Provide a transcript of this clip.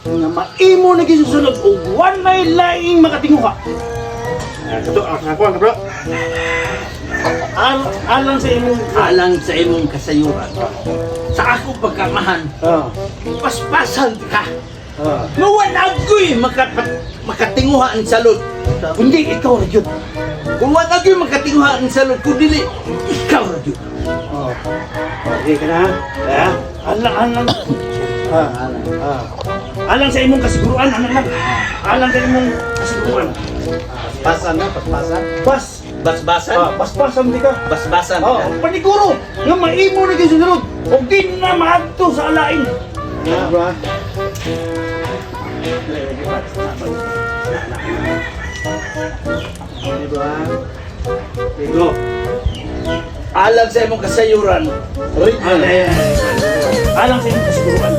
nga maimo na gisusunod ug wanay laing makatinguha. Kato ako bro. Alang sa imong Alang sa imong kasayuran. Sa ako pagkamahan, paspasan ka. Mawan agoy makatinguha ang salud. Kundi ikaw ra gyud. Kung wala agoy makatinguha ang salud, kung dili, ikaw ra gyud. Okay ka na. Alang. Alang sa imong kasiguruan, alang. Alang sa imong kasiguruan. Paspasan na, paspasan. Basbasan? Paspasan di ka. Basbasan ka. Paniguro nga maimo na gisusunod ug di na maadto sa alain. Bro. Go. Alang sa imong kasayuran. Alang sa imong kasiguruan.